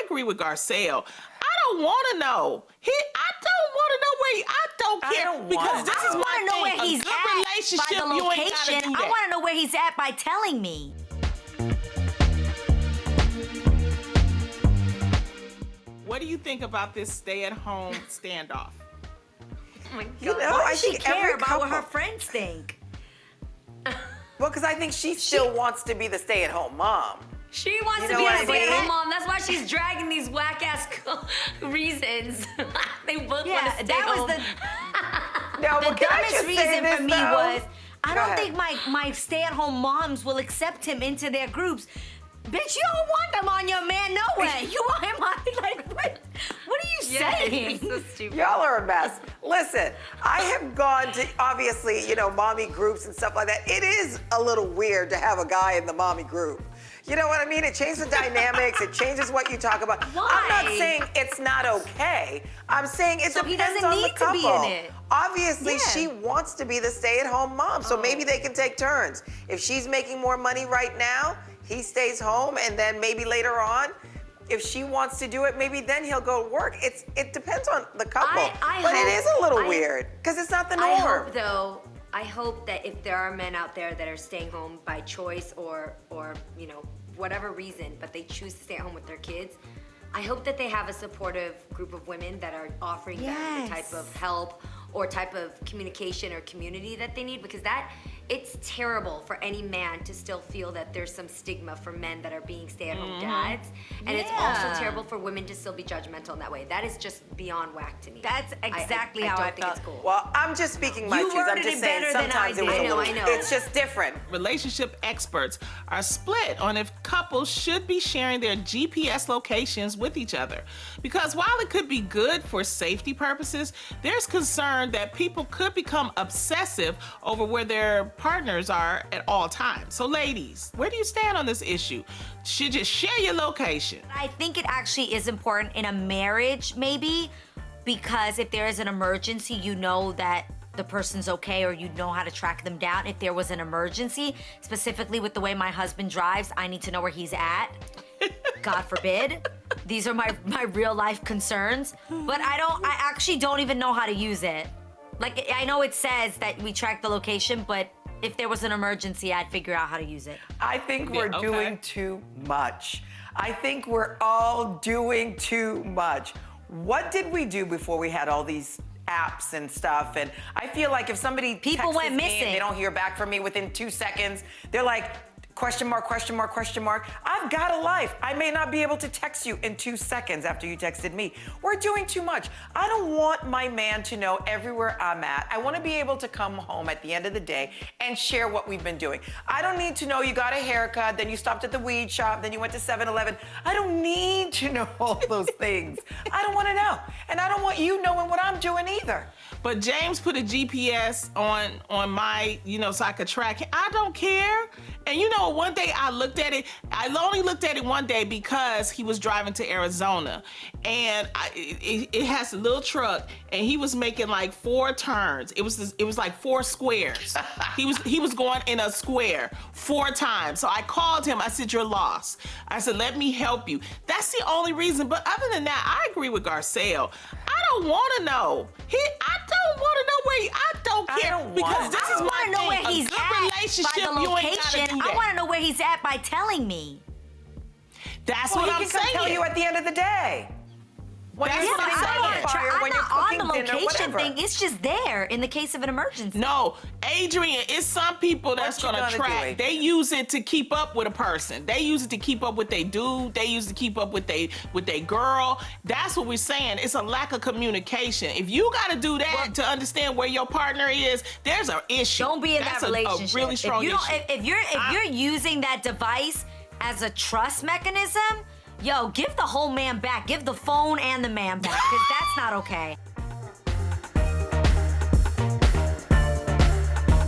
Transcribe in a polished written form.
agree with Garcelle. I don't want to know. I don't want to know where I don't care because this is my know where thing. he's A good at relationship, by the you ain't location. gotta do that. I want to know where he's at by telling me. What do you think about this stay-at-home standoff? Oh my God. You know, Why I does she think care every about what her couple- friends think? Well, because I think she still wants to be the stay-at-home mom. She wants You to know be what a I stay-at-home mean? mom. That's why she's dragging these whack-ass reasons. They both want to Yeah, stay that home. was the Now, the but can I dumbest just say reason this, for me though? was I Go don't ahead. think my stay-at-home moms will accept him into their groups. Bitch, you don't want them on your man no way. You want him on like what are you saying? so stupid. Y'all are a mess. Listen, I have gone to, obviously, you know, mommy groups and stuff like that. It is a little weird to have a guy in the mommy group. You know what I mean? It changes the dynamics. It changes what you talk about. Why? I'm not saying it's not okay. I'm saying it So he depends doesn't on the need to couple. be in it. Obviously, Yeah. she wants to be the stay-at-home mom, so maybe they can take turns. If she's making more money right now, he stays home, and then maybe later on, if she wants to do it, maybe then he'll go to work. It depends on the couple, but it is a little weird because it's not the norm. I hope that if there are men out there that are staying home by choice or you know, whatever reason, but they choose to stay at home with their kids, I hope that they have a supportive group of women that are offering them the type of help or type of communication or community that they need, because it's terrible for any man to still feel that there's some stigma for men that are being stay-at-home dads. And it's also terrible for women to still be judgmental in that way. That is just beyond whack to me. That's exactly how I don't think felt. it's cool. Well, I'm just speaking my You truth. I'm worded just it saying better than I sometimes it was did. a little, I know. it's just different. Relationship experts are split on if couples should be sharing their GPS locations with each other. Because while it could be good for safety purposes, there's concern that people could become obsessive over where their partners are at all times. So ladies, where do you stand on this issue? Should you share your location? I think it actually is important in a marriage, maybe, because if there is an emergency, you know that the person's okay, or you know how to track them down. If there was an emergency, specifically with the way my husband drives, I need to know where he's at. God forbid. These are my real life concerns. But I actually don't even know how to use it. Like, I know it says that we track the location, but if there was an emergency, I'd figure out how to use it. I think we're okay. doing too much. I think we're all doing too much. What did we do before we had all these apps and stuff? And I feel like if somebody People texts went me missing. and they don't hear back from me within 2 seconds, they're like, question mark, question mark, question mark. I've got a life. I may not be able to text you in 2 seconds after you texted me. We're doing too much. I don't want my man to know everywhere I'm at. I want to be able to come home at the end of the day and share what we've been doing. I don't need to know you got a haircut, then you stopped at the weed shop, then you went to 7-Eleven. I don't need to know all those things. I don't want to know. And I don't want you knowing what I'm doing either. But James put a GPS on my, so I could track it. I don't care. And one day I looked at it. I only looked at it one day because he was driving to Arizona, and it has a little truck, and he was making like 4 turns. It was like 4 squares. He was going in a square 4 times. So I called him. I said, "You're lost." I said, "Let me help you." That's the only reason. But other than that, I agree with Garcelle. I don't want to know. I don't want to know where I don't care because this is my know thing. where he's a good at relationship, by the you ain't gotta location. do that. I want to know where he's at by telling me. That's Well, what he I'm can come saying. tell you at the end of the day. When That's you're what I'm sitting by saying. the fire, I'm when you're not on cooking the dinner, location whatever. thing. It's just there in the case of an emergency. No, Adrian, it's some people that's What you gonna gonna do, track. Adrian? They use it to keep up with a person. They use it to keep up with they dude. They use it to keep up with they girl. That's what we're saying. It's a lack of communication. If you gotta do that to understand where your partner is, there's an issue. Don't be in That's that relationship. A really strong if you issue. If you're using that device as a trust mechanism, yo, give the whole man back. Give the phone and the man back, because that's not okay.